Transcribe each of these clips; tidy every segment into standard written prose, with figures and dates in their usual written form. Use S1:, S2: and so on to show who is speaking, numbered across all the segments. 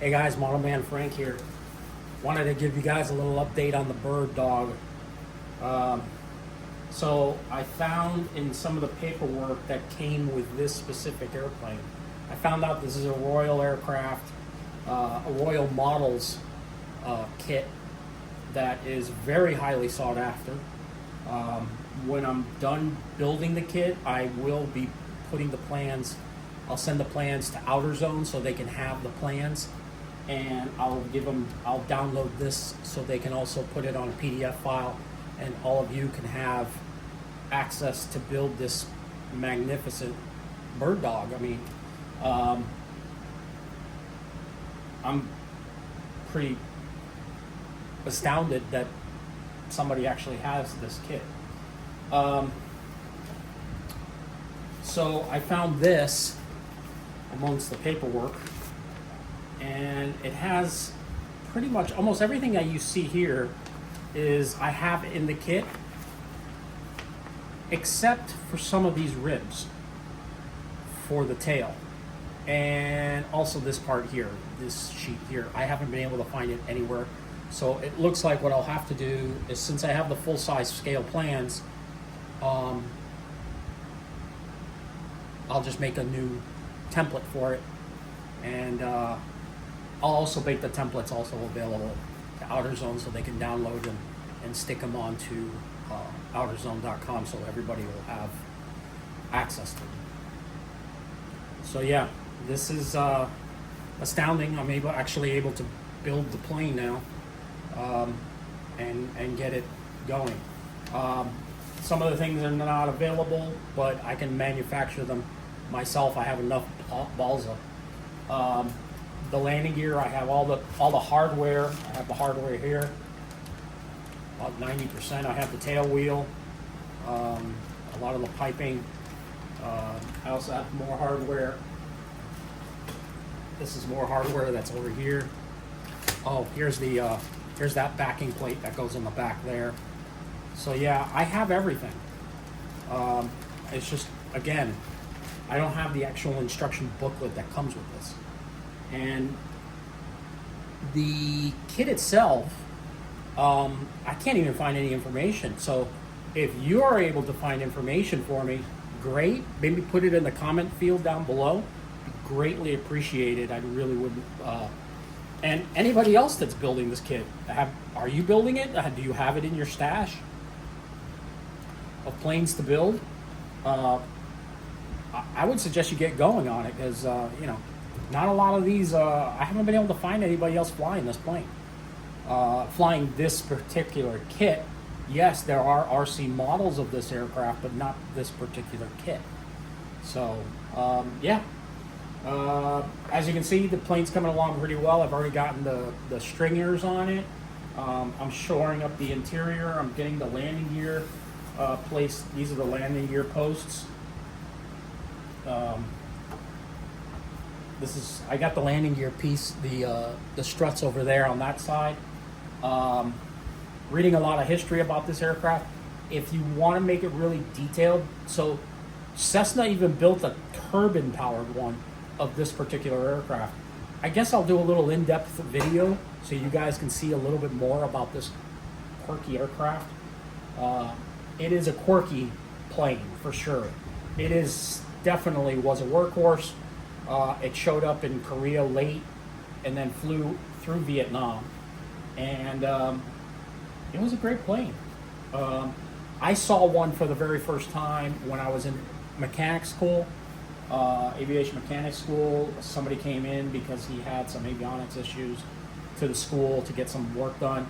S1: Hey guys, Model Man Frank here. Wanted to give you guys a little update on the bird dog. Um, so I found in some of the paperwork that came with this specific airplane, I found out this is a Royal aircraft, a Royal Models kit that is very highly sought after. When I'm done building the kit, I will be putting the plans. I'll send the plans to Outer Zone so they can have the plans, and I'll download this so they can also put it on a PDF file, and all of you can have access to build this magnificent bird dog. I mean, I'm pretty astounded that somebody actually has this kit. So I found this amongst the paperwork, and it has pretty much almost everything that you see here is I have in the kit, except for some of these ribs for the tail, and also this part here, this sheet here. I haven't been able to find it anywhere. So it looks like what I'll have to do is, since I have the full-size scale plans, I'll just make a new template for it, and I'll also make the templates also available to Outer Zone so they can download them and stick them onto outerzone.com so everybody will have access to them. So yeah, this is astounding. I'm actually able to build the plane now, and get it going. Some of the things are not available, but I can manufacture them myself. I have enough balsa. The landing gear, I have all the hardware. I have the hardware here, about 90%. I have the tail wheel, a lot of the piping. I also have more hardware. This is more hardware that's over here. Oh, here's that backing plate that goes in the back there. So yeah, I have everything. It's just, again, I don't have the actual instruction booklet that comes with this. And the kit itself, I can't even find any information. So if you are able to find information for me, great. Maybe put it in the comment field down below. Greatly appreciated. I really would. And anybody else that's building this kit, are you building it? Do you have it in your stash of planes to build? I would suggest you get going on it, because not a lot of these. I haven't been able to find anybody else flying this plane, flying this particular kit. Yes, there are RC models of this aircraft, but not this particular kit. So yeah. As you can see, the plane's coming along pretty well. I've already gotten the stringers on it. I'm shoring up the interior. I'm getting the landing gear placed. These are the landing gear posts. I got the landing gear piece, the struts over there on that side. Reading a lot of history about this aircraft. If you want to make it really detailed, so Cessna even built a turbine powered one of this particular aircraft. I guess I'll do a little in-depth video so you guys can see a little bit more about this quirky aircraft. It is a quirky plane for sure. It is definitely was a workhorse. It showed up in Korea late and then flew through Vietnam, and it was a great plane. I saw one for the very first time when I was in mechanic school. Aviation mechanic school. Somebody came in because he had some avionics issues to the school to get some work done,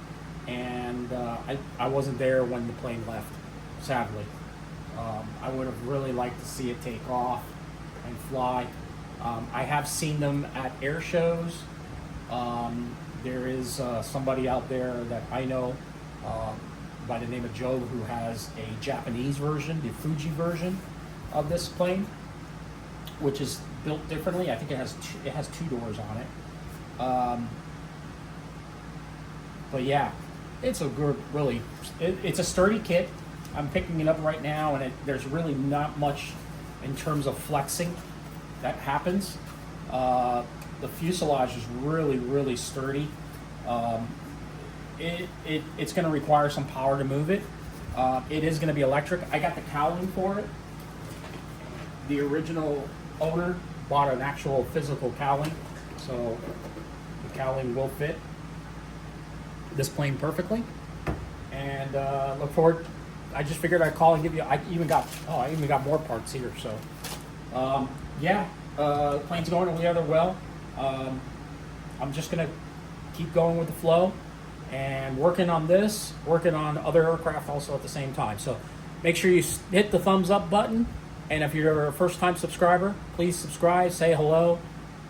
S1: and I wasn't there when the plane left, sadly. I would have really liked to see it take off and fly. I have seen them at air shows. There is somebody out there that I know by the name of Joe who has a Japanese version, the Fuji version of this plane, which is built differently. I think it has two doors on it. But yeah, it's a good, really, it's a sturdy kit. I'm picking it up right now, and there's really not much in terms of flexing that happens. The fuselage is really, really sturdy. It's going to require some power to move it. It is going to be electric. I got the cowling for it. The original owner bought an actual physical cowling, so the cowling will fit this plane perfectly. And look forward. I just figured I'd call and give you. I even got more parts here. So yeah, the plane's going together well. I'm just gonna keep going with the flow and working on this, working on other aircraft also at the same time. So make sure you hit the thumbs up button. And if you're a first time subscriber, please subscribe, say hello,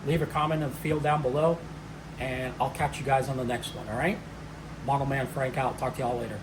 S1: leave a comment in the field down below, and I'll catch you guys on the next one, all right? Model Man Frank out. Talk to y'all later.